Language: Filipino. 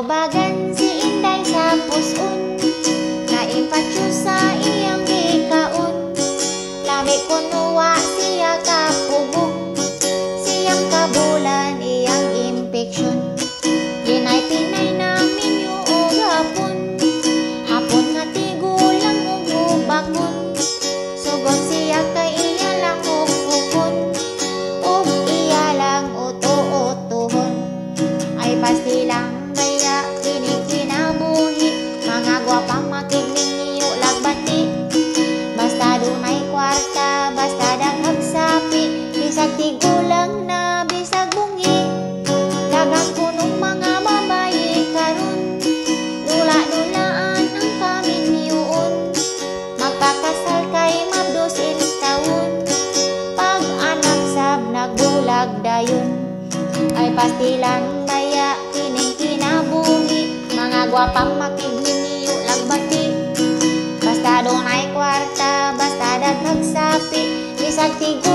Natubagan si Inday sa puson, na-impatyo sa iyang gikaon. Lami kunuwa siya kapugong, siyang kabulan iyang impeksyon. Tinay-tinay namin yung hapon, hapon nga tigulang ug hubakon. Sugot siya kay iya lang hukukon, ug iya lang uto-utuhon. Ay pasti lang baya kining kinabuhi, mga gwapang makigning niyo lagbati. Basta dunay kwarta, basta daghag sapi, bisag tigulang na bisag bungi. Daghang punong mga babayi karon, dula-dulaan ang kaminyoon. Magpakasal kay mabdusin taon, pag anak sab nagbulag dayon. Ay pasti lang baya kining kinabuhi, mga gwapang makigning niyo lagbati. Basta dunay kwarta, basta daghag sapi, bisag tigo